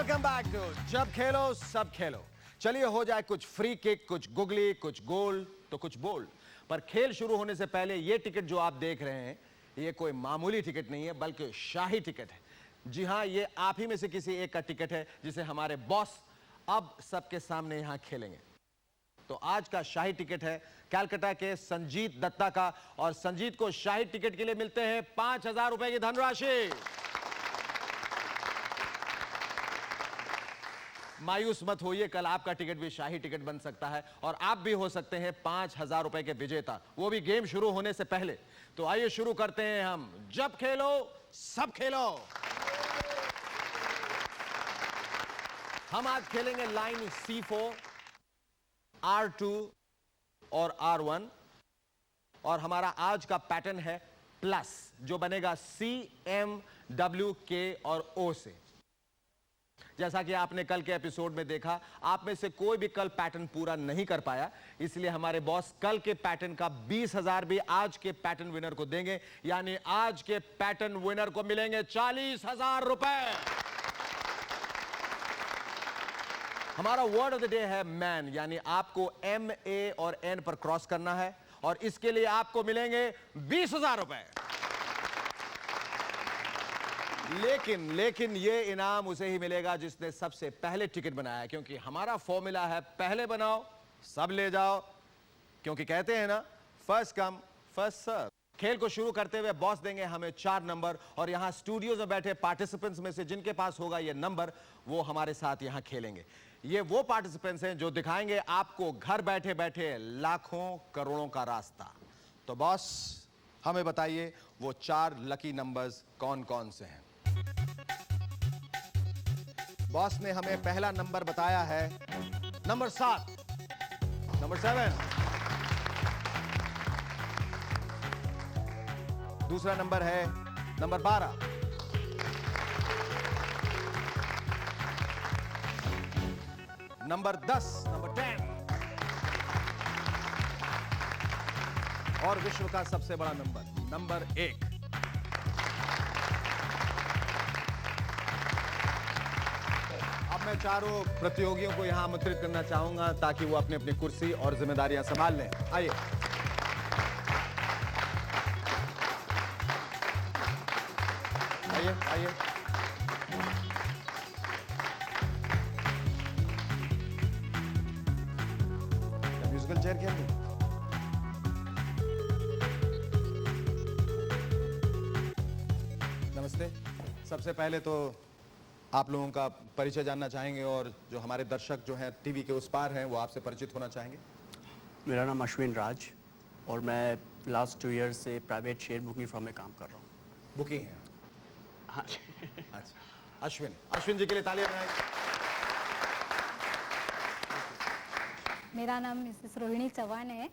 Welcome back to जब खेलो सब खेलो। चलिए हो जाए कुछ फ्री किक, कुछ गुगली, कुछ गोल तो कुछ बोल्ड। पर खेल शुरू होने से पहले ये टिकट जो आप देख रहे हैं ये कोई मामूली टिकट नहीं है बल्कि शाही टिकट है। जी हां, ये आप ही में से किसी एक का टिकट है जिसे हमारे बॉस अब सबके सामने यहां खेलेंगे। तो आज का शाही टिकट है कलकत्ता के संजीत दत्ता का और संजीत को शाही टिकट के लिए मिलते हैं 5,000 रुपए की धनराशि। मायूस मत होइए, कल आपका टिकट भी शाही टिकट बन सकता है और आप भी हो सकते हैं 5,000 रुपए के विजेता, वो भी गेम शुरू होने से पहले। तो आइए शुरू करते हैं हम जब खेलो सब खेलो। हम आज खेलेंगे लाइन C4, R2 और R1 और हमारा आज का पैटर्न है प्लस जो बनेगा C, M, W, K और O से। जैसा कि आपने कल के एपिसोड में देखा, आप में से कोई भी कल पैटर्न पूरा नहीं कर पाया, इसलिए हमारे बॉस कल के पैटर्न का 20,000 भी आज के पैटर्न विनर को देंगे। यानी आज के पैटर्न विनर को मिलेंगे 40,000 रुपए। हमारा वर्ड ऑफ द डे है मैन, यानी आपको M, A और N पर क्रॉस करना है और इसके लिए आपको मिलेंगे 20,000 रुपए। लेकिन ये इनाम उसे ही मिलेगा जिसने सबसे पहले टिकट बनाया, क्योंकि हमारा फॉर्मूला है पहले बनाओ सब ले जाओ, क्योंकि कहते हैं ना फर्स्ट कम फर्स्ट सर्व। खेल को शुरू करते हुए बॉस देंगे हमें 4 नंबर और यहां स्टूडियोज में बैठे पार्टिसिपेंट्स में से जिनके पास होगा ये नंबर वो हमारे साथ यहां खेलेंगे। ये वो पार्टिसिपेंट्स हैं जो दिखाएंगे आपको घर बैठे बैठे लाखों करोड़ों का रास्ता। तो बॉस हमें बताइए वो 4 लकी नंबर्स कौन कौन से हैं। बॉस ने हमें पहला नंबर बताया है नंबर 7, नंबर 7। दूसरा नंबर है नंबर 12, नंबर 10, नंबर 10 और विश्व का सबसे बड़ा नंबर नंबर 1। अब मैं चारों प्रतियोगियों को यहां आमंत्रित करना चाहूंगा ताकि वो अपनी अपनी कुर्सी और जिम्मेदारियां संभाल लें। आइए आइए आइए। म्यूजिकल चेयर खेल रही? नमस्ते। सबसे पहले तो आप लोगों का परिचय जानना चाहेंगे और जो हमारे दर्शक जो हैं टीवी के उस पार हैं वो आपसे परिचित होना चाहेंगे। मेरा नाम अश्विन राज और मैं लास्ट 2 ईयर से प्राइवेट शेयर बुकिंग फर्म में काम कर रहा हूँ। बुकिंग है? हाँ। अच्छा, अश्विन जी के लिए तालियां बजाएं। मेरा नाम मिसेस रोहिणी चौहान है।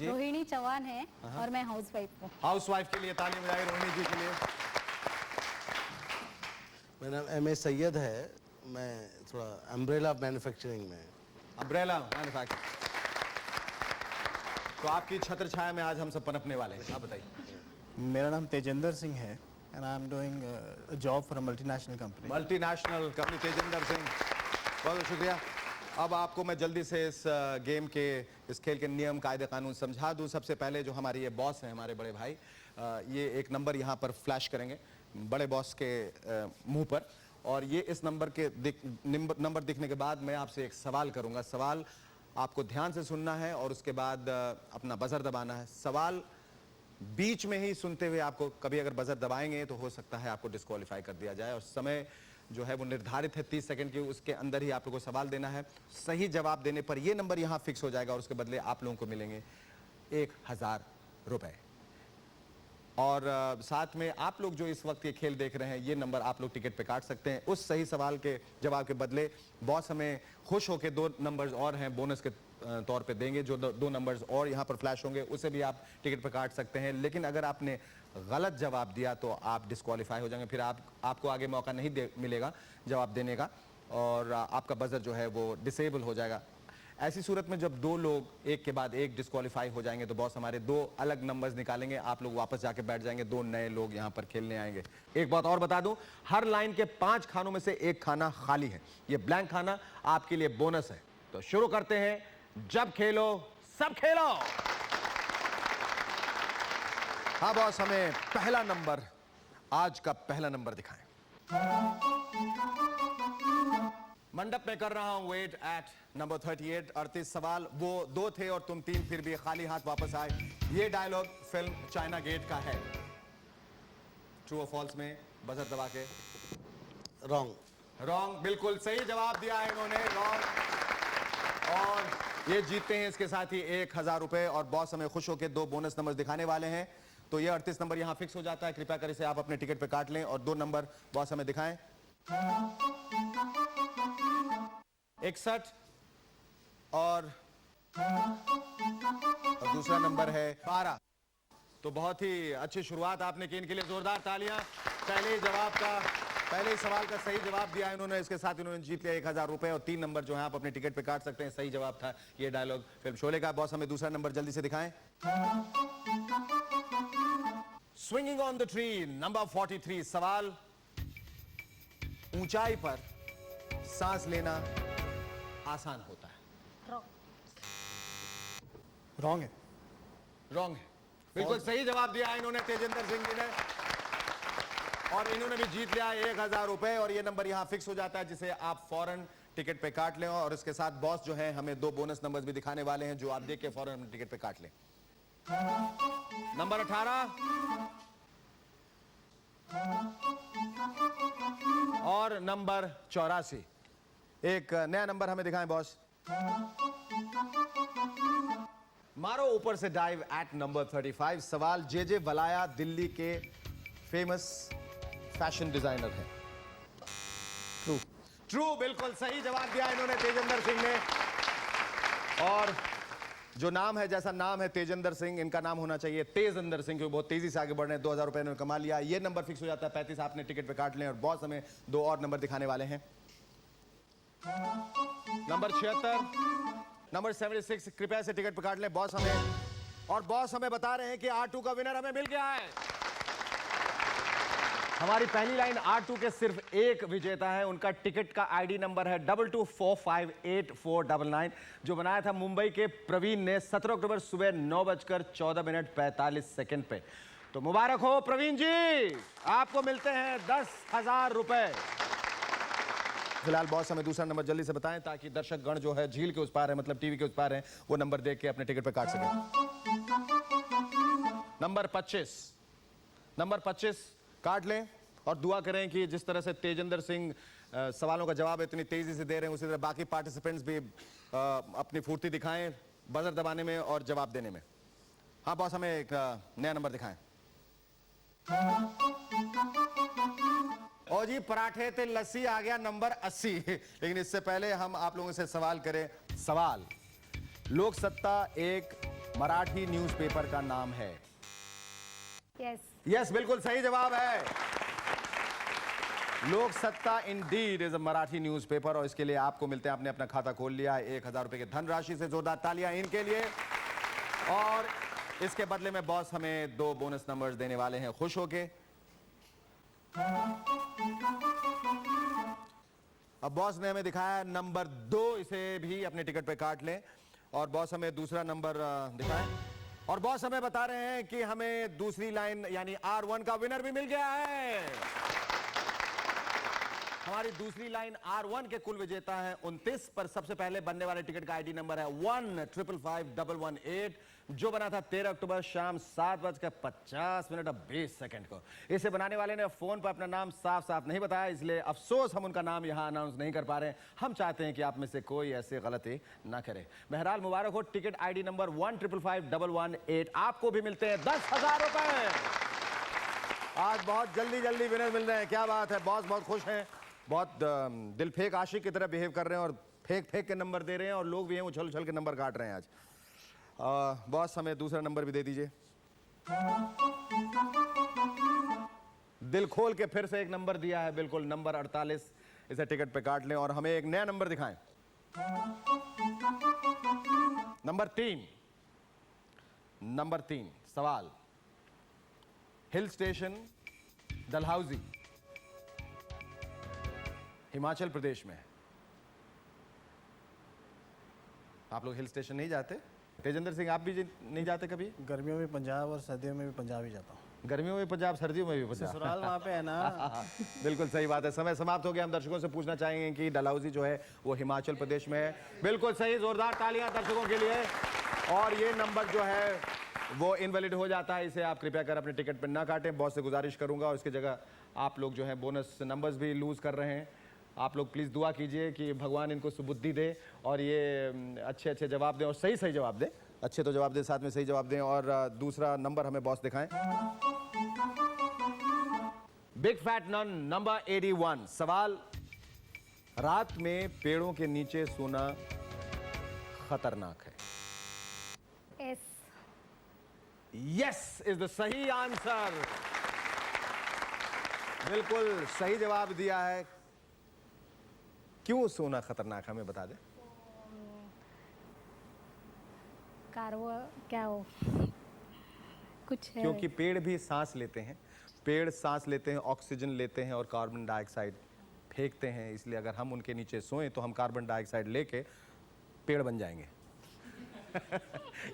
रोहिणी चौहान है और मैं हाउसवाइफ हूँ। हाउसवाइफ के लिए तालियां बजाएं रोहिणी जी के लिए। मेरा नाम M.A. सैयद है, मैं थोड़ा अम्ब्रेला मैन्युफैक्चरिंग में। Umbrella manufacturing. तो आपकी छत्र छाया में आज हम सब पनपने वाले हैं, आप बताइए। मेरा नाम तेजेंद्र सिंह है and I am doing a job for a multinational company. Multinational company, Tejendra Singh, बहुत शुक्रिया। अब आपको मैं जल्दी से इस गेम के, इस खेल के नियम कायदे कानून समझा दूं। सबसे पहले जो हमारे ये बॉस हैं, हमारे बड़े भाई, ये एक नंबर यहाँ पर फ्लैश करेंगे बड़े बॉस के मुंह पर और ये इस नंबर के नंबर दिखने के बाद मैं आपसे एक सवाल करूंगा। सवाल आपको ध्यान से सुनना है और उसके बाद अपना बजर दबाना है। सवाल बीच में ही सुनते हुए आपको कभी अगर बजर दबाएंगे तो हो सकता है आपको डिस्क्वालीफाई कर दिया जाए और समय जो है वो निर्धारित है 30 सेकंड की, उसके अंदर ही आप लोगों को सवाल देना है। सही जवाब देने पर ये नंबर यहाँ फिक्स हो जाएगा और उसके बदले आप लोगों को मिलेंगे 1,000 रुपए। और साथ में आप लोग जो इस वक्त ये खेल देख रहे हैं ये नंबर आप लोग टिकट पे काट सकते हैं। उस सही सवाल के जवाब के बदले बॉस हमें खुश होकर 2 नंबर्स और हैं बोनस के तौर पे देंगे। जो 2 नंबर्स और यहाँ पर फ्लैश होंगे उसे भी आप टिकट पे काट सकते हैं। लेकिन अगर आपने गलत जवाब दिया तो आप डिस्क्वालीफाई हो जाएंगे, फिर आपको आगे मौका नहीं मिलेगा जवाब देने का और आपका बजर जो है वो डिसेबल हो जाएगा। ऐसी सूरत में जब दो लोग एक के बाद एक डिस्क्वालीफाई हो जाएंगे तो बॉस हमारे दो अलग नंबर्स निकालेंगे, आप लोग वापस जाके बैठ जाएंगे, दो नए लोग यहां पर खेलने आएंगे। एक बात और बता दूं, हर लाइन के 5 खानों में से एक खाना खाली है, ये ब्लैंक खाना आपके लिए बोनस है। तो शुरू करते हैं, जब खेलो सब खेलो। हाँ बॉस, हमें पहला नंबर, आज का पहला नंबर दिखाएं। मंडप में कर रहा हूं वेट एट नंबर 38। 38 सवाल, वो 2 थे और तुम 3 फिर भी खाली हाथ वापस आए। ये डायलॉग फिल्म चाइना गेट का है। ट्रू और फॉल्स में बजर दबा के। रॉन्ग। रॉन्ग, बिल्कुल सही जवाब दिया है इन्होंने, रॉन्ग। और ये जीतते हैं इसके साथ ही 1000 रुपए। और बॉस हमें खुश होकर 2 बोनस नंबर दिखाने वाले हैं। तो ये 38 नंबर यहां फिक्स हो जाता है। कृपया कर इसे आप अपने टिकट पे काट लें और 2 नंबर बॉस हमें दिखाएं। 61 और दूसरा नंबर है 12। तो बहुत ही अच्छी शुरुआत आपने की, इनके लिए जोरदार तालियां। पहले सवाल का सही जवाब दिया इन्होंने, इसके साथ इन्होंने जीत लिया 1000 रुपए और 3 नंबर जो है आप अपने टिकट पे काट सकते हैं। सही जवाब था ये डायलॉग फिल्म शोले का। बॉस हमें दूसरा नंबर जल्दी से दिखाएं। Swinging on the tree number 43 सवाल, ऊंचाई पर सांस लेना आसान होता है। रॉन्ग है। रॉन्ग है, बिल्कुल सही जवाब दिया है इन्होंने, तेजेंद्र सिंह जी ने। और इन्होंने भी जीत लिया 1000 रुपए और ये नंबर यहां फिक्स हो जाता है, जिसे आप फौरन टिकट पे काट लें। और इसके साथ बॉस जो है हमें 2 बोनस नंबर्स भी दिखाने वाले हैं, जो आप देख के फौरन अपने टिकट पे काट लें। नंबर 18 और नंबर 84। एक नया नंबर हमें दिखाएं बॉस। मारो ऊपर से डाइव एट नंबर 35 सवाल, जे वलाया दिल्ली के फेमस फैशन डिजाइनर हैं। ट्रू, बिल्कुल सही जवाब दिया इन्होंने, तेजेंद्र सिंह ने। और जो नाम है, जैसा नाम है तेजेंद्र सिंह, इनका नाम होना चाहिए तेजेंद्र सिंह, क्योंकि बहुत तेजी से आगे बढ़ रहे हैं। 2000 रुपए इन्होंने कमा लिया। ये नंबर फिक्स हो जाता है 35, आपने टिकट पे काट लें। और बॉस हमें 2 और नंबर दिखाने वाले हैं। नंबर 76, नंबर 76, कृपया से टिकट पे काट लें बॉस हमें बता रहे हैं कि R2 का विनर हमें मिल गया है। हमारी पहली लाइन R2 के सिर्फ एक विजेता है, उनका टिकट का आईडी नंबर है 22458499, जो बनाया था मुंबई के प्रवीण ने 17 अक्टूबर सुबह 9:14 पे। तो मुबारक हो प्रवीण जी, आपको मिलते हैं 10,000 रुपए। फिलहाल बॉस हमें दूसरा नंबर जल्दी से बताएं, ताकि दर्शक गण जो है झील के उस पार है, मतलब टीवी के उस पार है, वो नंबर देख के अपने टिकट पे काट सके। नंबर 25 काट लें और दुआ करें कि जिस तरह से तेजेंद्र सिंह सवालों का जवाब इतनी तेजी से दे रहे हैं, उसी तरह बाकी पार्टिसिपेंट्स भी अपनी फुर्ती दिखाएं बजर दबाने में और जवाब देने में। हाँ बॉस, हमें एक नया नंबर दिखाएं। और जी पराठे ते लस्सी आ गया नंबर 80। लेकिन इससे पहले हम आप लोगों से सवाल करें। सवाल, लोक सत्ता एक मराठी न्यूज़पेपर का नाम है। यस, बिल्कुल सही जवाब है। लोक सत्ता Indeed is a Marathi newspaper. और इसके लिए आपको मिलते हैं, आपने अपना खाता खोल लिया है 1000 रुपए की धनराशि से। जोरदार तालियां इनके लिए। और इसके बदले में बॉस हमें 2 बोनस नंबर्स देने वाले हैं, खुश होके। अब बॉस ने हमें दिखाया नंबर 2, इसे भी अपने टिकट पे काट लें। और बॉस हमें दूसरा नंबर दिखाएं। और बॉस हमें बता रहे हैं कि हमें दूसरी लाइन यानी R1 का विनर भी मिल गया है। हमारी दूसरी लाइन R1 के कुल विजेता हैं 29, पर सबसे पहले बनने वाले टिकट का आईडी नंबर है 1555118, जो बना था 13 अक्टूबर शाम 7:50 को। इसे बनाने वाले ने फोन पर अपना नाम साफ साफ नहीं बताया, इसलिए अफसोस हम उनका नाम यहां अनाउंस नहीं कर पा रहे हैं। हम चाहते हैं कि आप में से कोई ऐसे गलती ना करे। बहरहाल मुबारक हो, टिकट आईडी नंबर 155518, आपको भी मिलते हैं 10,000 रुपए। आज बहुत जल्दी विनर मिल रहे हैं, क्या बात है। बॉस बहुत खुश हैं, बहुत दिल फेंक आशिक की तरह बिहेव कर रहे हैं और फेंक के नंबर दे रहे हैं, और लोग भी हैं उछल के नंबर काट रहे हैं आज। बॉस हमें दूसरा नंबर भी दे दीजिए। दिल खोल के फिर से एक नंबर दिया है, बिल्कुल नंबर 48, इसे टिकट पे काट लें और हमें एक नया नंबर दिखाएं। नंबर 3 सवाल, हिल स्टेशन डलहौजी हिमाचल प्रदेश में है। आप लोग हिल स्टेशन नहीं जाते? तेजेंद्र सिंह, आप भी नहीं जाते कभी? गर्मियों में पंजाब और सर्दियों में भी पंजाब ही जाता हूँ। गर्मियों में पंजाब, सर्दियों में भी पंजाब। ससुराल वहाँ पे है ना। बिल्कुल सही बात है। समय समाप्त हो गया। हम दर्शकों से पूछना चाहेंगे कि डलहौजी जो है वो हिमाचल प्रदेश में है। बिल्कुल सही, जोरदार तालियां दर्शकों के लिए। और ये नंबर जो है वो इनवैलिड हो जाता है। इसे आप कृपया कर अपने टिकट पर ना काटें। बहुत से गुजारिश करूंगा, और इसकी जगह आप लोग जो है बोनस नंबर्स भी लूज कर रहे हैं। आप लोग प्लीज़ दुआ कीजिए कि भगवान इनको सुबुद्धि दे और ये अच्छे अच्छे जवाब दें और सही सही जवाब दें। अच्छे तो जवाब दें, साथ में सही जवाब दें। और दूसरा नंबर हमें बॉस दिखाएं। बिग फैट नन नंबर 81 सवाल, रात में पेड़ों के नीचे सोना खतरनाक है। एस। यस इज द सही आंसर। बिल्कुल सही जवाब दिया है। क्यों सोना खतरनाक, हमें बता दे। कार्बो क्या हो कुछ है। क्योंकि पेड़ भी सांस लेते हैं, पेड़ सांस लेते हैं, ऑक्सीजन लेते हैं और कार्बन डाइऑक्साइड फेंकते हैं। इसलिए अगर हम उनके नीचे सोएं तो हम कार्बन डाइऑक्साइड लेके पेड़ बन जाएंगे।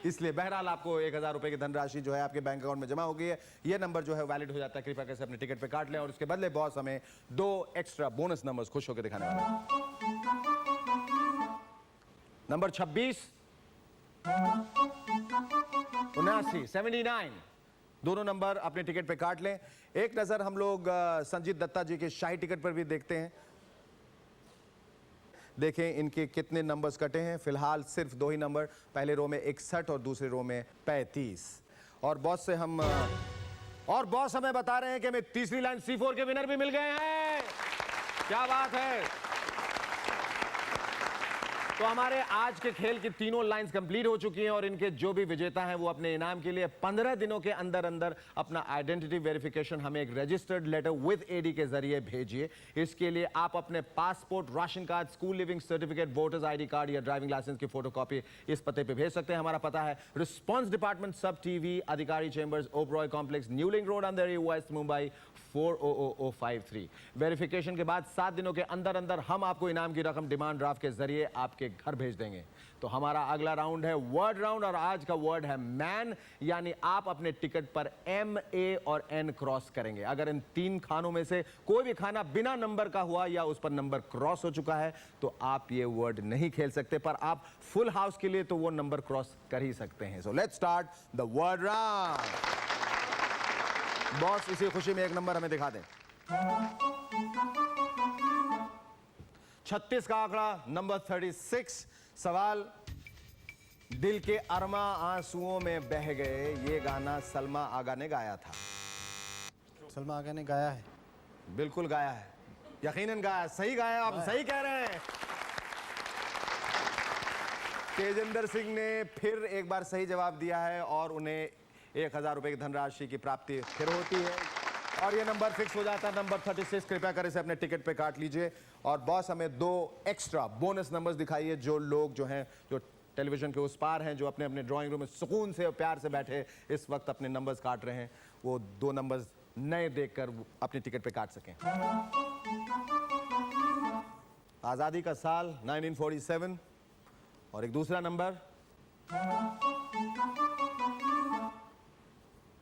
इसलिए बहरहाल आपको 1000 रुपए की धनराशि जो है आपके बैंक अकाउंट में जमा हो गई है। ये नंबर जो है वैलिड हो जाता है। कृपया करके अपने टिकट पे काट लें और उसके बदले बॉस हमें 2 एक्स्ट्रा बोनस नंबर्स खुश होकर दिखाने वाले हैं। नंबर 26 79 79 दोनों नंबर अपने टिकट पे काट लें। एक नजर हम लोग संजीत दत्ता जी के शाही टिकट पर भी देखते हैं। देखें इनके कितने नंबर्स कटे हैं। फिलहाल सिर्फ 2 ही नंबर, पहले रो में 61 और दूसरे रो में 35। और बॉस से हम बॉस हमें बता रहे हैं कि हमें तीसरी लाइन C4 के विनर भी मिल गए हैं। क्या बात है। तो हमारे आज के खेल की तीनों लाइंस कंप्लीट हो चुकी हैं और इनके जो भी विजेता हैं वो अपने इनाम के लिए 15 दिनों के अंदर अंदर अपना आइडेंटिटी वेरिफिकेशन हमें एक रजिस्टर्ड लेटर विद एडी के जरिए भेजिए। इसके लिए आप अपने passport, ration card, school leaving certificate, voters ID card या ड्राइविंग लाइसेंस की फोटोकॉपी इस पते पे भेज सकते हैं। हमारा पता है response department, SAB TV, Adhikari chambers, Oberoi complex, new link road, Andheri west, Mumbai 400053। Verification के बाद 7 दिनों के अंदर अंदर हम आपको इनाम की रकम डिमांड ड्राफ्ट के जरिए आपके घर भेज देंगे। तो हमारा अगला राउंड है वर्ड राउंड और आज का वर्ड है मैन, यानी आप अपने टिकट पर M, A और N क्रॉस करेंगे। अगर इन 3 खानों में से कोई भी खाना बिना नंबर का हुआ या उस पर नंबर क्रॉस हो चुका है तो आप ये वर्ड नहीं खेल सकते, पर आप फुल हाउस के लिए तो वो नंबर क्रॉस कर ही सकते हैं। So let's start the word round. Boss इसी खुशी में एक नंबर हमें दिखा दें। 36 का आंकड़ा नंबर 36 सवाल, दिल के अरमा आंसुओं में बह गए, ये गाना सलमा आगा ने गाया था। सलमा आगा ने गाया है। बिल्कुल गाया है, यकीनन गाया। सही गाया, आप सही कह रहे हैं। तेजेंद्र सिंह ने फिर एक बार सही जवाब दिया है और उन्हें 1000 रुपए की धनराशि की प्राप्ति फिर होती है और ये नंबर फिक्स हो जाता है, नंबर 36। कृपया कर इसे अपने टिकट पे काट लीजिए। और बॉस हमें 2 एक्स्ट्रा बोनस नंबर्स दिखाइए। जो लोग जो हैं, जो टेलीविजन के उस पार हैं, जो अपने अपने ड्राइंग रूम में सुकून से और प्यार से बैठे इस वक्त अपने नंबर्स काट रहे हैं, वो 2 नंबर्स नए देखकर अपने टिकट पे काट सकें। आज़ादी का साल 1947 और एक दूसरा नंबर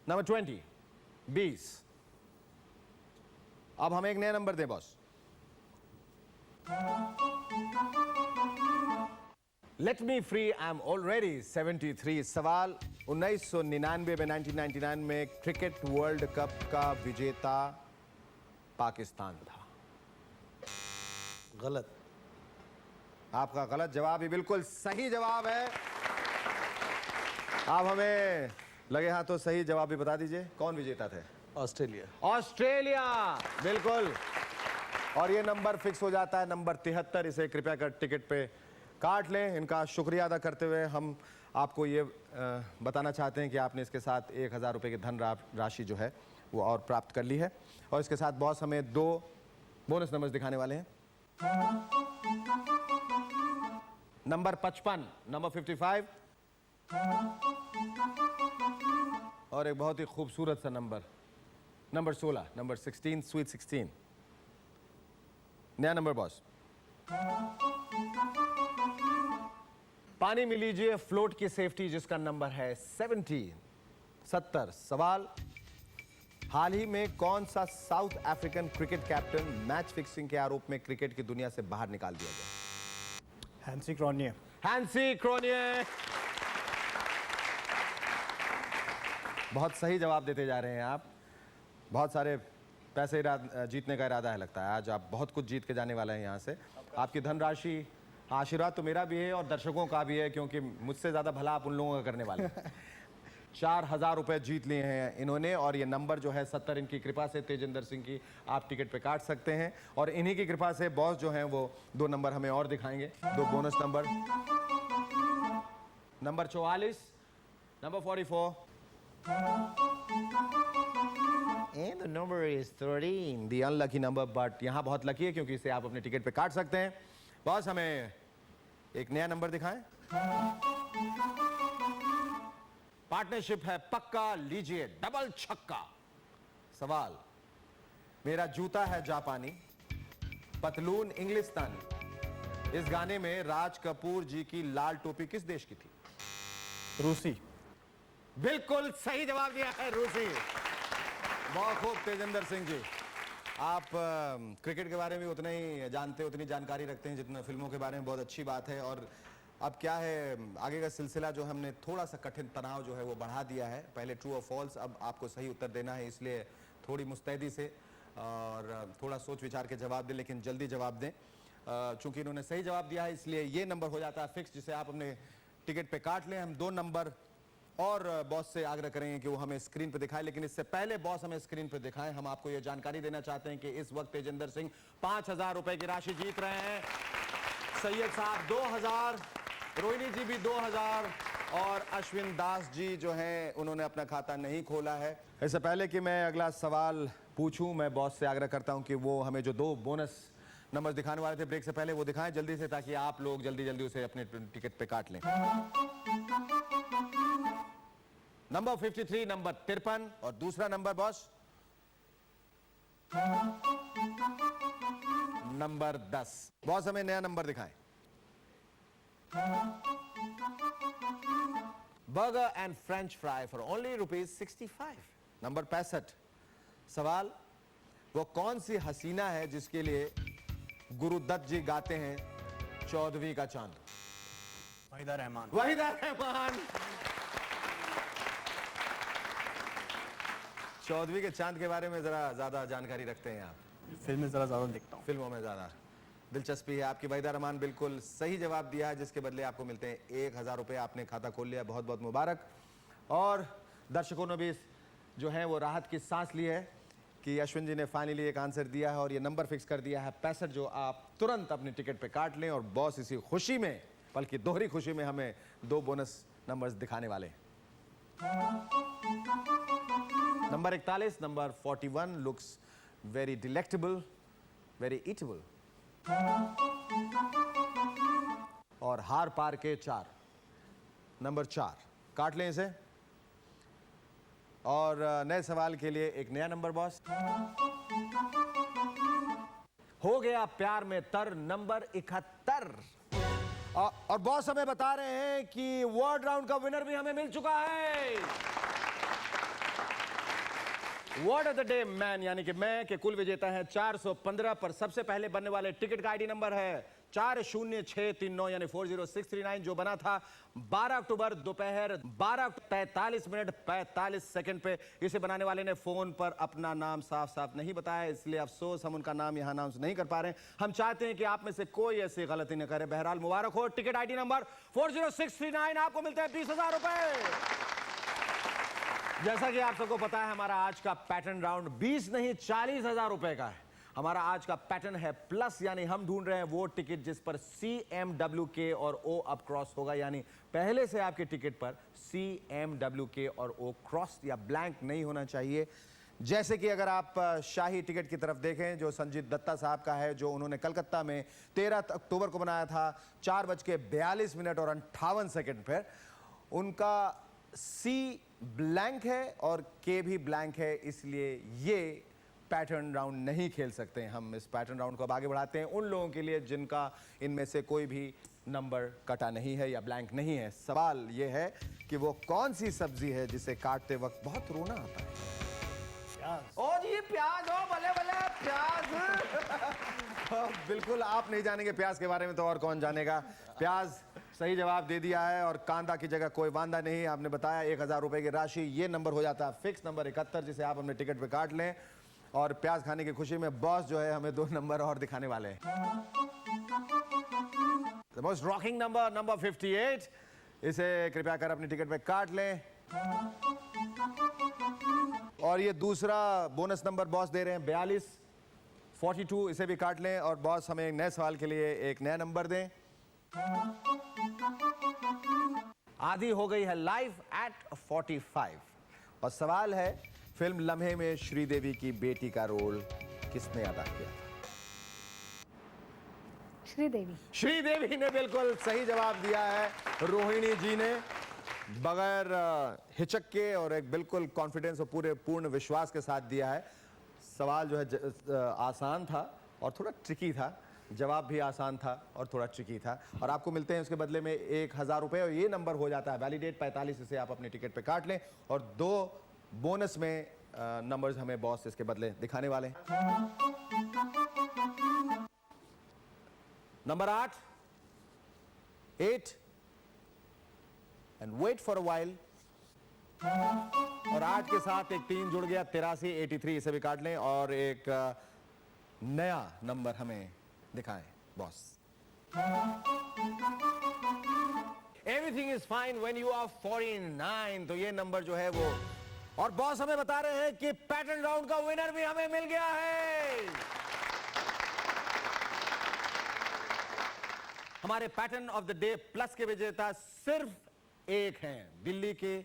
नंबर 20 20। अब हमें एक नया नंबर दें boss. Let me free, I am already 73 सवाल, 1999 में 1999 में क्रिकेट वर्ल्ड कप का विजेता पाकिस्तान था। गलत। आपका गलत जवाब ही बिल्कुल सही जवाब है। आप हमें लगे हाथों सही जवाब भी बता दीजिए, कौन विजेता थे? ऑस्ट्रेलिया। ऑस्ट्रेलिया, बिल्कुल। और ये नंबर फिक्स हो जाता है, नंबर 73। इसे कृपया कर टिकट पे काट लें। इनका शुक्रिया अदा करते हुए हम आपको ये बताना चाहते हैं कि आपने इसके साथ 1000 रुपए की धन राशि जो है वो और प्राप्त कर ली है। और इसके साथ बॉस हमें 2 बोनस नंबर्स दिखाने वाले हैं। नंबर 55, नंबर 55 और एक बहुत ही खूबसूरत सा नंबर, नंबर 16, नंबर 16, स्वीट 16। नया नंबर बॉस। पानी में लीजिए फ्लोट की सेफ्टी जिसका नंबर है 70। सवाल, हाल ही में कौन सा south African cricket captain match fixing के आरोप में क्रिकेट की दुनिया से बाहर निकाल दिया गया? Hansi Cronje. हैंसी क्रोनिये। बहुत सही जवाब देते जा रहे हैं आप। बहुत सारे पैसे जीतने का इरादा है लगता है। आज आप बहुत कुछ जीत के जाने वाले हैं यहाँ से। आपकी धनराशि, आशीर्वाद तो मेरा भी है और दर्शकों का भी है, क्योंकि मुझसे ज़्यादा भला आप उन लोगों का करने वाले हैं। 4000 रुपए जीत लिए हैं इन्होंने, और ये नंबर जो है 70, इनकी कृपा से, तेजिंदर सिंह की, आप टिकट पे काट सकते हैं। और इन्हीं की कृपा से बॉस जो हैं वो 2 नंबर हमें और दिखाएंगे, 2 bonus number. Number 44, number 44 and the number is 13, the unlucky number, but यहाँ बहुत लकी है क्योंकि इसे आप अपने टिकट पे काट सकते हैं। बॉस हमें एक नया नंबर दिखाएं। पार्टनरशिप है पक्का, लीजिए डबल छक्का। सवाल, मेरा जूता है जापानी, पतलून इंग्लिस्तानी। इस गाने में राज कपूर जी की लाल टोपी किस देश की थी? रूसी। बिल्कुल सही जवाब दिया है, रूसी। बहुत खूब तेजिंदर सिंह जी। आप क्रिकेट के बारे में उतना ही जानते, उतनी जानकारी रखते हैं जितना फिल्मों के बारे में। बहुत अच्छी बात है। और अब क्या है, आगे का सिलसिला जो हमने थोड़ा सा कठिन तनाव जो है वो बढ़ा दिया है। पहले ट्रू और फॉल्स, अब आपको सही उत्तर देना है, इसलिए थोड़ी मुस्तैदी से और थोड़ा सोच विचार के जवाब दें, लेकिन जल्दी जवाब दें। चूंकि इन्होंने सही जवाब दिया है इसलिए ये नंबर हो जाता है फिक्स, जिसे आप अपने टिकट पे काट लें। हम 2 नंबर और बॉस से आग्रह करेंगे कि वो हमें स्क्रीन पे दिखाएं, लेकिन इससे पहले बॉस हमें स्क्रीन पे दिखाएं, हम आपको ये जानकारी देना चाहते हैं कि इस वक्त तेजिंदर सिंह 5000 रुपए की राशि जीत रहे हैं। सैयद साहब 2000, रोहिणी जी भी 2000 और अश्विन दास जी जो हैं उन्होंने अपना खाता नहीं खोला है। इससे पहले कि मैं अगला सवाल पूछूं, मैं बॉस से आग्रह करता हूं कि वो हमें जो 2 बोनस नंबर दिखाने वाले थे ब्रेक से पहले, वो दिखाएं जल्दी से, ताकि आप लोग जल्दी जल्दी उसे अपने टिकट पे काट लें। नंबर 53, नंबर 53 और दूसरा नंबर बॉस नंबर 10। बॉस हमें नया नंबर दिखाएं। Burger and French fry for only ₹65, number 65। सवाल, वो कौन सी हसीना है जिसके लिए गुरुदत्त जी गाते हैं 14वीं का चांद? वहीदा रहमान। वहीदा रहमान। 14वीं के चांद के बारे में जरा ज्यादा जानकारी रखते हैं आप? फिल्में ज़रा ज़्यादा देखता हूँ। फिल्मों में ज्यादा दिलचस्पी है आपकी। वहीदा रहमान बिल्कुल सही जवाब दिया है, जिसके बदले आपको मिलते हैं 1000 रुपए। आपने खाता खोल लिया, बहुत बहुत मुबारक। और दर्शकों ने भी जो है वो राहत की सांस ली है कि अश्विन जी ने फाइनली एक आंसर दिया है और ये नंबर फिक्स कर दिया है 65, जो आप तुरंत अपने टिकट पे काट लें। और बॉस इसी खुशी में, बल्कि दोहरी खुशी में, हमें 2 बोनस नंबर्स दिखाने वाले हैं। Number 41, number 41 looks very delectable, very eatable. और हार पार के 4, नंबर 4 काट लें इसे। और नए सवाल के लिए एक नया नंबर बॉस। हो गया प्यार में तर, नंबर 71। और बॉस हमें बता रहे हैं कि वर्ल्ड राउंड का विनर भी हमें मिल चुका है। Word of the day man, यानी कि मैं के कुल विजेता हैं 415 पर। सबसे पहले बनने वाले टिकट का आईडी नंबर है 40639 यानी 40639, जो बना था 12 अक्टूबर दोपहर 12:43 पे। इसे बनाने वाले ने फोन पर अपना नाम साफ साफ नहीं बताया, इसलिए अफसोस हम उनका नाम यहां अनाउंस नहीं कर पा रहे हैं। हम चाहते हैं कि आप में से कोई ऐसी गलती न करे। बहरहाल मुबारक हो। टिकट आईडी नंबर 40639, आपको मिलते हैं 20,000 रुपए। जैसा कि आप सबको पता है, हमारा आज का पैटर्न राउंड 20 नहीं 40,000 रुपए का है। हमारा आज का पैटर्न है प्लस, यानी हम ढूंढ रहे हैं वो टिकट जिस पर CMWK और O अब क्रॉस होगा, यानी पहले से आपके टिकट पर CMWK और O क्रॉस या ब्लैंक नहीं होना चाहिए। जैसे कि अगर आप शाही टिकट की तरफ देखें जो संजीत दत्ता साहब का है, जो उन्होंने कलकत्ता में 13 अक्टूबर को बनाया था 4:42 और 58 सेकंड पर, उनका सी ब्लैंक है और के भी ब्लैंक है, इसलिए ये पैटर्न राउंड नहीं खेल सकते। हम इस पैटर्न राउंड को अब आगे बढ़ाते हैं उन लोगों के लिए जिनका इनमें से कोई भी नंबर कटा नहीं है या ब्लैंक नहीं है। सवाल ये है कि वो कौन सी सब्जी है जिसे काटते वक्त बहुत रोना आता है। ओ जी प्याज, हो भले भले प्याज। बिल्कुल आप नहीं जानेंगे प्याज के बारे में तो और कौन जानेगा। प्याज सही जवाब दे दिया है और कांदा की जगह कोई वांदा नहीं। आपने बताया 1000 रुपए की राशि, ये नंबर हो जाता है फिक्स नंबर 71 जिसे आप अपने टिकट पे काट लें। और प्याज खाने की खुशी में बॉस जो है हमें 2 नंबर और दिखाने वाले हैं। The most rocking number, number 58, इसे कृपया कर अपनी टिकट पे काट लें। और ये दूसरा बोनस नंबर बॉस दे रहे हैं 42, 42, इसे भी काट लें और बॉस हमें नए सवाल के लिए एक नया नंबर दें। आधी हो गई है लाइव एट 45 और सवाल है फिल्म लम्हे में श्रीदेवी की बेटी का रोल किसने अदा किया? श्रीदेवी। श्रीदेवी ने बिल्कुल सही जवाब दिया है। रोहिणी जी ने बगैर हिचक के और एक बिल्कुल कॉन्फिडेंस और पूरे पूर्ण विश्वास के साथ दिया है। सवाल जो है आसान था और थोड़ा ट्रिकी था, जवाब भी आसान था और थोड़ा ट्रिकी था। और आपको मिलते हैं उसके बदले में 1000 रुपए और ये नंबर हो जाता है वैलिडेट 45, इसे आप अपने टिकट पे काट लें। और 2 बोनस में नंबर्स हमें बॉस इसके बदले दिखाने वाले हैं। Number 8 and wait for a while. और 8 के साथ एक 3 जुड़ गया 83, 83, इसे भी काट लें और एक नया नंबर हमें दिखाएं boss. Everything is fine when you are 49, तो ये नंबर जो है वो, और बॉस हमें बता रहे हैं कि पैटर्न राउंड का विनर भी हमें मिल गया है। हमारे pattern of the debt plus के विजेता सिर्फ एक हैं, दिल्ली के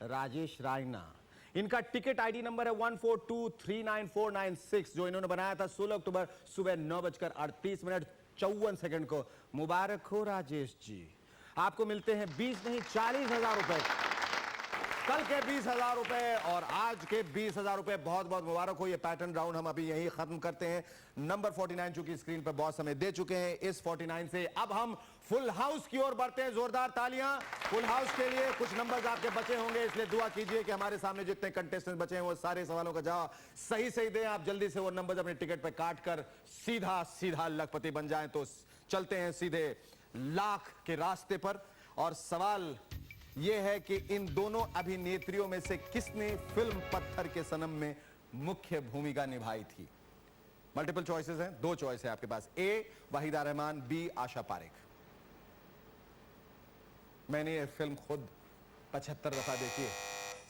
राजेश रायना। इनका टिकट आईडी नंबर है 14239496, जो इन्होंने बनाया था 16 अक्टूबर सुबह 9:38 को। मुबारक हो राजेश जी, आपको मिलते हैं 20 नहीं 40,000 रुपए। कल के 20,000 रुपए और आज के 20,000 रुपए, बहुत बहुत मुबारक हो। ये पैटर्न राउंड हम अभी यहीं खत्म करते हैं। नंबर 49 चूंकि स्क्रीन पर बॉस हमें दे चुके हैं, इस 49 से अब हम फुल हाउस की ओर बढ़ते हैं। जोरदार तालियां फुल हाउस के लिए। कुछ नंबर्स आपके बचे होंगे, इसलिए दुआ कीजिए कि हमारे सामने जितने कंटेस्टेंट बचे हैं वो सारे सवालों का जवाब सही सही दें। आप जल्दी से वो नंबर्स अपने टिकट पर काट कर सीधा सीधा लखपति बन जाएं। तो चलते हैं सीधे लाख के रास्ते पर। और सवाल यह है कि इन दोनों अभिनेत्रियों में से किसने फिल्म पत्थर के सनम में मुख्य भूमिका निभाई थी? मल्टीपल चॉइसेस हैं, 2 चॉइस है आपके पास, ए वहीदा रहमान, बी आशा पारेख। मैंने ये फिल्म खुद 75 दफा देखी है।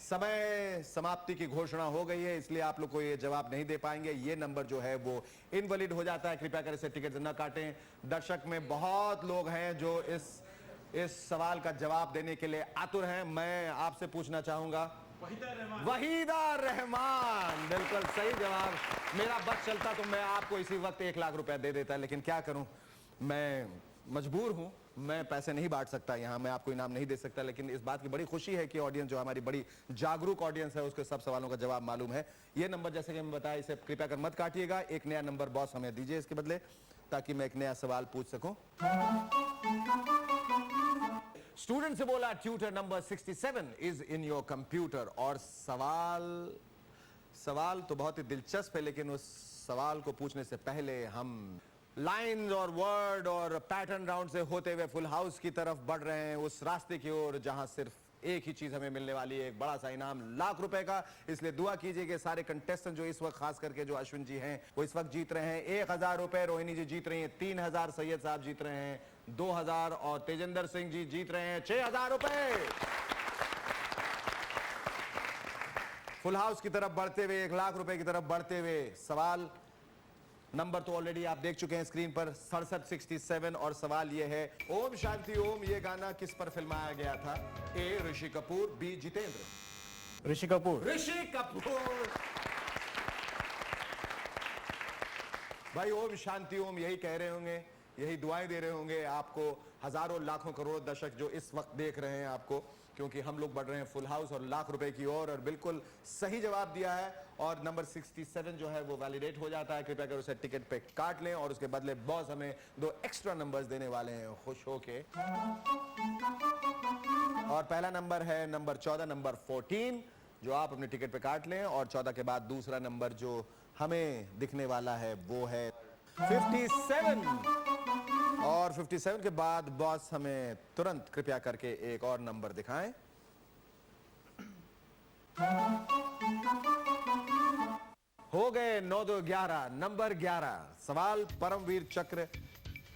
समय समाप्ति की घोषणा हो गई है, इसलिए आप लोग को ये जवाब नहीं दे पाएंगे। ये नंबर जो है वो इनवैलिड हो जाता है। कृपया कर इसे टिकट न काटें। दर्शक में बहुत लोग हैं जो इस सवाल का जवाब देने के लिए आतुर हैं। मैं आपसे पूछना चाहूंगा, वहीदा रहमान, बिल्कुल सही जवाब। मेरा बस चलता तो मैं आपको इसी वक्त 1 लाख रुपया दे देता, लेकिन क्या करूं, मैं मजबूर हूं। मैं पैसे नहीं बांट सकता यहां, मैं आपको इनाम नहीं दे सकता। लेकिन इस बात की बड़ी खुशी है कि ऑडियंस जो हमारी बड़ी जागरूक ऑडियंस है उसके सब सवालों का जवाब मालूम है। ये नंबर जैसे कि मैं बताया, इसे कृपया कर मत काटिएगा। एक नया नंबर बॉस हमें दीजिए इसके बदले, ताकि मैं एक नया सवाल पूछ सकूं। स्टूडेंट से बोला tutor number 67 is in your computer. और सवाल तो बहुत ही दिलचस्प है, लेकिन उस सवाल को पूछने से पहले हम लाइंस और वर्ड और पैटर्न राउंड से होते हुए फुल हाउस की तरफ बढ़ रहे हैं, उस रास्ते की ओर जहां सिर्फ एक ही चीज हमें मिलने वाली है, एक बड़ा सा इनाम, 1 लाख रुपए का। इसलिए दुआ कीजिए कि सारे कंटेस्टेंट जो इस वक्त, खास करके जो अश्विन जी हैं, वो इस वक्त जीत रहे हैं 1000 रुपए, रोहिणी जी जीत रही हैं 3000, सैयद साहब जीत रहे हैं 2000 और तेजेंद्र सिंह जी जीत रहे हैं 6000 रुपए। फुल हाउस की तरफ बढ़ते हुए, 1 लाख रुपए की तरफ बढ़ते हुए, सवाल नंबर तो ऑलरेडी आप देख चुके हैं स्क्रीन पर, 67 और सवाल यह है, ओम शांति ओम ये गाना किस पर फिल्माया गया था? ए ऋषि कपूर, बी जितेंद्र। ऋषि कपूर। ऋषि कपूर भाई ओम शांति ओम यही कह रहे होंगे, यही दुआएं दे रहे होंगे आपको हजारों लाखों करोड़ दर्शक जो इस वक्त देख रहे हैं आपको, क्योंकि हम लोग बढ़ रहे हैं फुल हाउस और लाख रुपए की ओर। और बिल्कुल सही जवाब दिया है और नंबर 67 जो है वो वैलिडेट हो जाता है। कृपया कर उसे टिकट पे काट लें और उसके बदले बॉस हमें 2 एक्स्ट्रा नंबर्स देने वाले हैं खुश होके। और पहला नंबर है नंबर 14, नंबर 14 जो आप अपने टिकट पे काट लें। और 14 के बाद दूसरा नंबर जो हमें दिखने वाला है वो है 57। और 57 के बाद बॉस हमें तुरंत कृपया करके एक और नंबर दिखाएं। हो गए 9 2 11, नंबर 11। सवाल परमवीर चक्र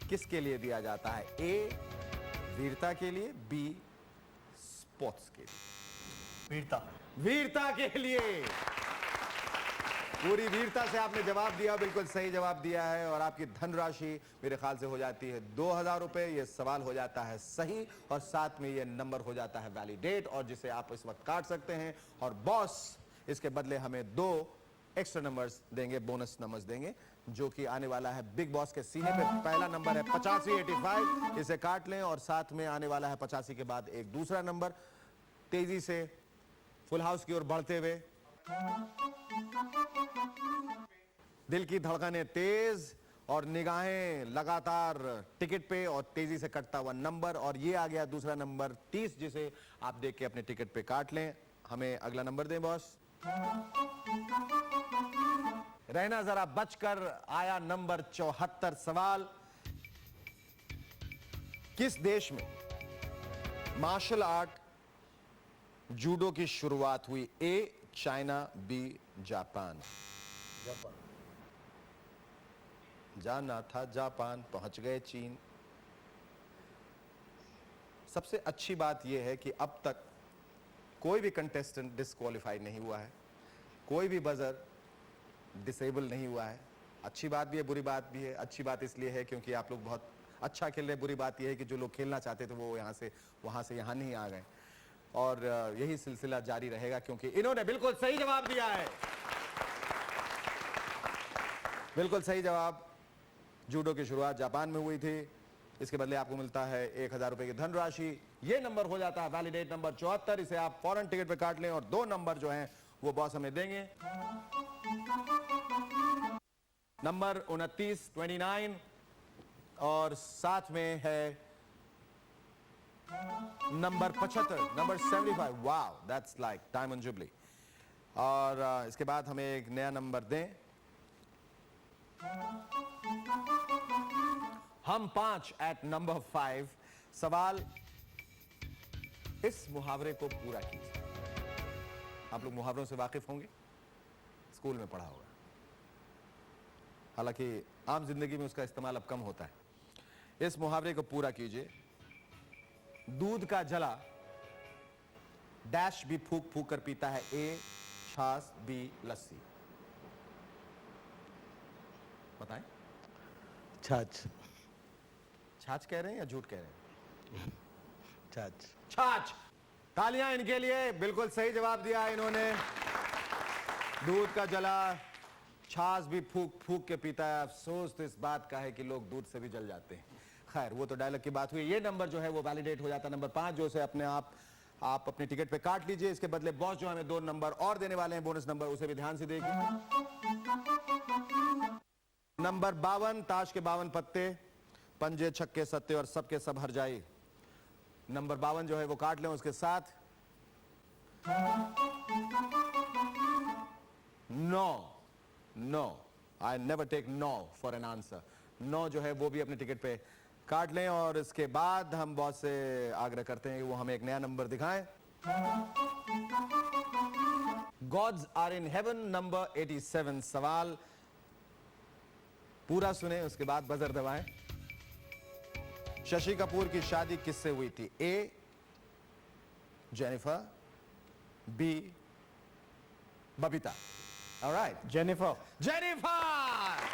किसके लिए दिया जाता है? ए वीरता के लिए, बी स्पोर्ट्स के लिए। वीरता। वीरता के लिए। पूरी वीरता से आपने जवाब दिया, बिल्कुल सही जवाब दिया है। और आपकी धनराशि मेरे ख्याल से हो जाती है 2000 रुपए। यह सवाल हो जाता है सही और साथ में यह नंबर हो जाता है वैलिडेट और जिसे आप इस वक्त काट सकते हैं। और बॉस इसके बदले हमें 2 एक्स्ट्रा नंबर्स देंगे, बोनस नंबर्स देंगे, जो कि आने वाला है बिग बॉस के सीने पे। पहला नंबर है 85, 85, इसे काट लें। और साथ में आने वाला है 85 के बाद एक दूसरा नंबर। तेजी से फुल हाउस की ओर बढ़ते हुए, दिल की धड़कनें तेज और निगाहें लगातार टिकट पे और तेजी से कटता हुआ नंबर। और ये आ गया दूसरा नंबर 30, जिसे आप देख के अपने टिकट पे काट लें। हमें अगला नंबर दें बॉस। रहना जरा बचकर आया नंबर 74। सवाल, किस देश में मार्शल आर्ट जूडो की शुरुआत हुई? A China, B Japan. जाना था जापान, पहुंच गए चीन। सबसे अच्छी बात यह है कि अब तक कोई भी कंटेस्टेंट डिस्क्वालिफाइड नहीं हुआ है, कोई भी बजर डिसेबल नहीं हुआ है। अच्छी बात भी है, बुरी बात भी है। अच्छी बात इसलिए है क्योंकि आप लोग बहुत अच्छा खेल रहे हैं। बुरी बात यह है कि जो लोग खेलना चाहते थे वो वहां से यहां नहीं आ गए। और यही सिलसिला जारी रहेगा क्योंकि इन्होंने बिल्कुल सही जवाब दिया है। बिल्कुल सही जवाब। जूडो की शुरुआत जापान में हुई थी। इसके बदले आपको मिलता है 1000 रुपए की धनराशि। यह नंबर हो जाता है वैलिडेट नंबर 74। इसे आप फौरन टिकट पे काट लें और 2 नंबर जो हैं वो बॉस हमें देंगे। नंबर 29, 29 और साथ में है number 75, number 75। Wow, that's like diamond jubilee. और इसके बाद हमें एक नया नंबर दें। हम 5 एट नंबर 5। सवाल, इस मुहावरे को पूरा कीजिए। आप लोग मुहावरों से वाकिफ होंगे, स्कूल में पढ़ा होगा, हालांकि आम जिंदगी में उसका इस्तेमाल अब कम होता है। इस मुहावरे को पूरा कीजिए। दूध का जला डैश भी फूक फूक कर पीता है। ए छाछ, बी लस्सी। बताएं। छाछ। छाछ कह रहे हैं या झूठ कह रहे हैं? छाछ। छाछ। तालियां इनके लिए, बिल्कुल सही जवाब दिया है इन्होंने। दूध का जला छाछ भी फूक फूक के पीता है। अफसोस तो इस बात का है कि लोग दूध से भी जल जाते हैं। खैर, वो तो डायलॉग की बात हुई। ये नंबर जो है वो वैलिडेट हो जाता है नंबर 5, जो उसे आप अपने टिकट पे काट लीजिए। इसके बदले बॉस जो हमें 2 नंबर और देने वाले हैं, बोनस नंबर, उसे भी ध्यान से देखिए। नंबर 52, ताश के 52 पत्ते, पंजे छक्के सत्ते और सबके सब हर जाई। नंबर 52 जो है वो काट लें। उसके साथ 9, I never take no for an answer. 9 जो है वो भी अपने टिकट पे काट लें। और इसके बाद हम बॉस से आग्रह करते हैं कि वो हमें एक नया नंबर दिखाएं। Gods are in heaven, number 87। सवाल पूरा सुने, उसके बाद बजर दबाएं। शशि कपूर की शादी किससे हुई थी? A Jennifer, B Babita. Alright, Jennifer. Jennifer.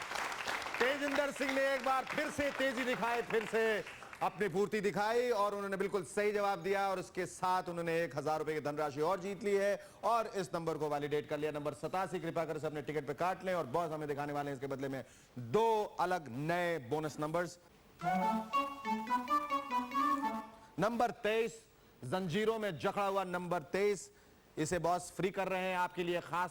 Tejinder Singh ने एक बार फिर से तेजी दिखाई, फिर से अपनी पूर्ति दिखाई और उन्होंने बिल्कुल सही जवाब दिया और उसके साथ उन्होंने 1000 रुपए की धनराशि और जीत ली है और इस नंबर को वैलिडेट कर लिया। नंबर 87 कृपया कर अपने टिकट पे काट लें और बॉस हमें दिखाने वाले हैं इसके बदले में 2 अलग नए बोनस नंबर्स। नंबर 23, जंजीरों में जकड़ा हुआ नंबर 23, इसे बॉस फ्री कर रहे हैं आपके लिए खास,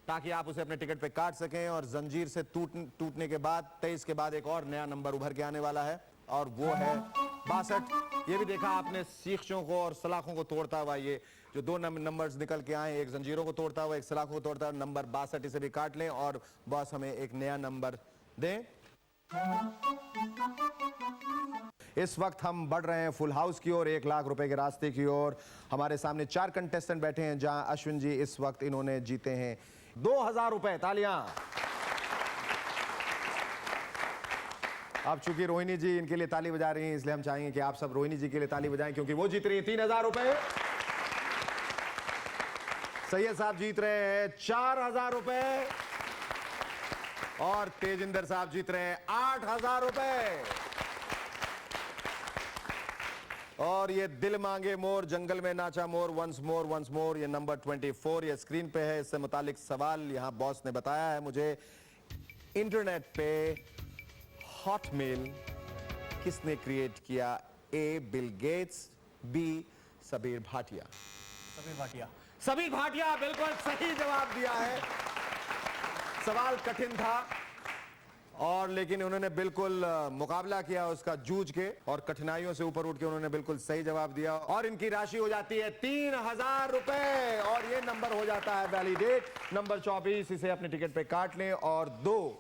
ताकि आप उसे अपने टिकट पे काट सकें और जंजीर से टूटने के बाद 23 के बाद एक और नया नंबर उभर के आने वाला है और वो है 62। ये भी देखा आपने सीखों को और सलाखों को तोड़ता हुआ, ये जो 2 नंबर्स निकल के आए, एक जंजीरों को तोड़ता हुआ, एक सलाखों को तोड़ता हुआ, नंबर 62 इसे भी काट लें और बॉस हमें एक नया नंबर दें। इस वक्त हम बढ़ रहे हैं फुल हाउस की ओर, 1 लाख रुपए के रास्ते की ओर। हमारे सामने 4 कंटेस्टेंट बैठे हैं, जहां अश्विन जी इस वक्त इन्होंने जीते हैं 2000 रुपए। तालियां। अब चूंकि रोहिणी जी इनके लिए ताली बजा रही हैं, इसलिए हम चाहेंगे कि आप सब रोहिणी जी के लिए ताली बजाएं, क्योंकि वो जीत रही है 3000 रुपए। सैयद साहब जीत रहे हैं 4000 रुपए और तेजिंदर साहब जीत रहे हैं 8000 रुपए। और ये दिल मांगे मोर जंगल में नाचा मोर, वंस मोर, ये नंबर 24 ये स्क्रीन पे है। इससे मुतालिक सवाल यहां बॉस ने बताया है मुझे, इंटरनेट पे हॉटमेल किसने क्रिएट किया? A Bill Gates, B Sabeer Bhatia. Sabeer Bhatia बिल्कुल सही जवाब दिया है। सवाल कठिन था और लेकिन उन्होंने बिल्कुल मुकाबला किया उसका जूझ के और कठिनाइयों से ऊपर उठ के उन्होंने बिल्कुल सही जवाब दिया और इनकी राशि हो जाती है 3000 रुपए और ये नंबर हो जाता है वैलिडेट। नंबर 24 इसे अपने टिकट पे काट लें और 2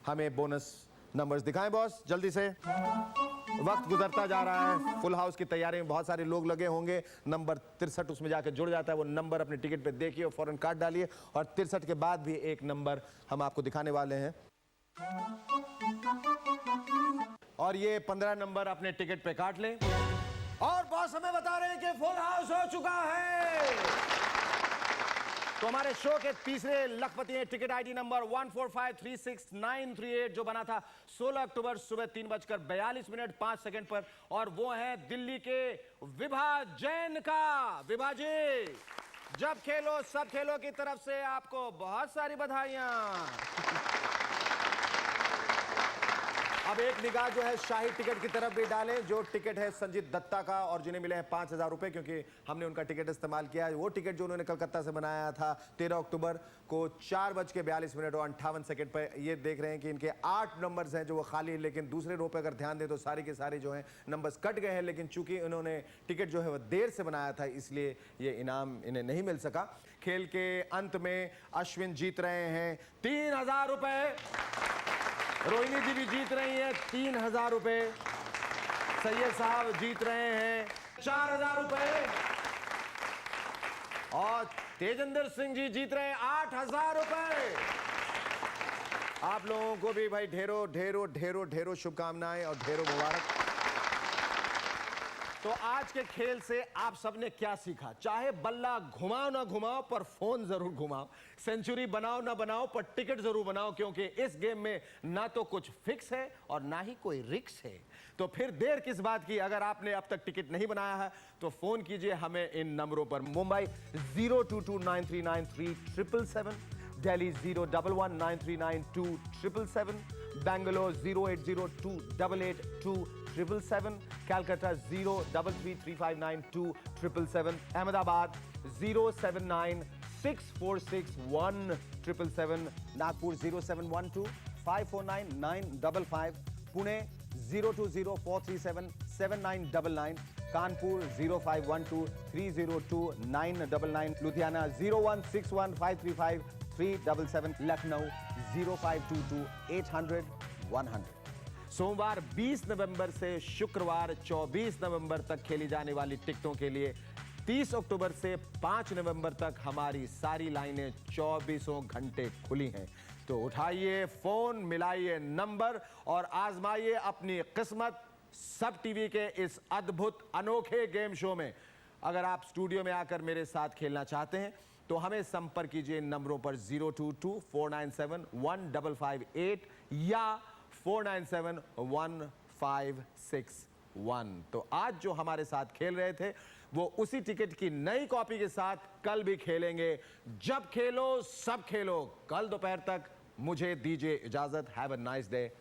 हमें बोनस नंबर्स दिखाएं बॉस जल्दी से। वक्त गुजरता जा रहा है, फुल हाउस की तैयारी में बहुत सारे लोग लगे होंगे। नंबर 63 उसमें जाकर जुड़ जाता है, वो नंबर अपने टिकट पे देखिए और फौरन काट डालिए और 63 के बाद भी एक नंबर हम आपको दिखाने वाले हैं और ये 15 नंबर अपने टिकट पे काट लें और बॉस हमें बता रहे हैं कि फुल हाउस हो चुका है। तो हमारे शो के तीसरे लखपति हैं, टिकट आईडी नंबर 14536938 जो बना था 16 अक्टूबर सुबह 3:42 पर और वो है दिल्ली के विभा जैन का। विभा जी, जब खेलो सब खेलो की तरफ से आपको बहुत सारी बधाइयां। अब एक निगाह जो है शाही टिकट की तरफ भी डालें, जो टिकट है संजीत दत्ता का और जिन्हें मिले हैं 5000 रुपए, क्योंकि हमने उनका टिकट इस्तेमाल किया है। वो टिकट जो उन्होंने कलकत्ता से बनाया था 13 अक्टूबर को 4:42 और 58 पर। ये देख रहे हैं कि इनके 8 नंबर्स हैं जो वो खाली है, लेकिन दूसरे रो पे अगर ध्यान दें तो सारे के सारे जो हैं नंबर्स कट गए हैं, लेकिन चूंकि उन्होंने टिकट जो है वो देर से बनाया था इसलिए ये इनाम इन्हें नहीं मिल सका। खेल के अंत में अश्विन जीत रहे हैं 3000 रुपए, रोहिणी जी भी जीत रही है 3000 रुपए, सैयद साहब जीत रहे हैं 4000 रुपए और तेजिंदर सिंह जी जीत रहे हैं 8000 रुपए। आप लोगों को भी भाई ढेरों ढेरों ढेरों ढेरों शुभकामनाएं और ढेरों मुबारक। तो आज के खेल से आप सबने क्या सीखा? चाहे बल्ला घुमाओ ना घुमाओ पर फोन जरूर घुमाओ, सेंचुरी बनाओ ना बनाओ पर टिकट जरूर बनाओ, क्योंकि इस गेम में ना तो कुछ फिक्स है और ना ही कोई रिक्स है। तो फिर देर किस बात की? अगर आपने अब तक टिकट नहीं बनाया है तो फोन कीजिए हमें इन नंबरों पर। मुंबई 022939377, दिल्ली 011939277, बैंगलोर 080288277, कैलकाटा 033359277, अहमदाबाद 079646177, नागपुर 07125499555, पुणे 02043779999, कानपुर 0512302999, लुधियाना 016153537, लखनऊ 0522800100। सोमवार 20 नवंबर से शुक्रवार 24 नवंबर तक खेली जाने वाली टिकटों के लिए 30 अक्टूबर से 5 नवंबर तक हमारी सारी लाइनें 24 घंटे खुली हैं। तो उठाइए फोन, मिलाइए नंबर और आजमाइए अपनी किस्मत सब टीवी के इस अद्भुत अनोखे गेम शो में। अगर आप स्टूडियो में आकर मेरे साथ खेलना चाहते हैं तो हमें संपर्क कीजिए नंबरों पर 02249715558 या 4971561 1। तो आज जो हमारे साथ खेल रहे थे वो उसी टिकट की नई कॉपी के साथ कल भी खेलेंगे। जब खेलो सब खेलो। कल दोपहर तक मुझे दीजिए इजाजत। Have a nice day.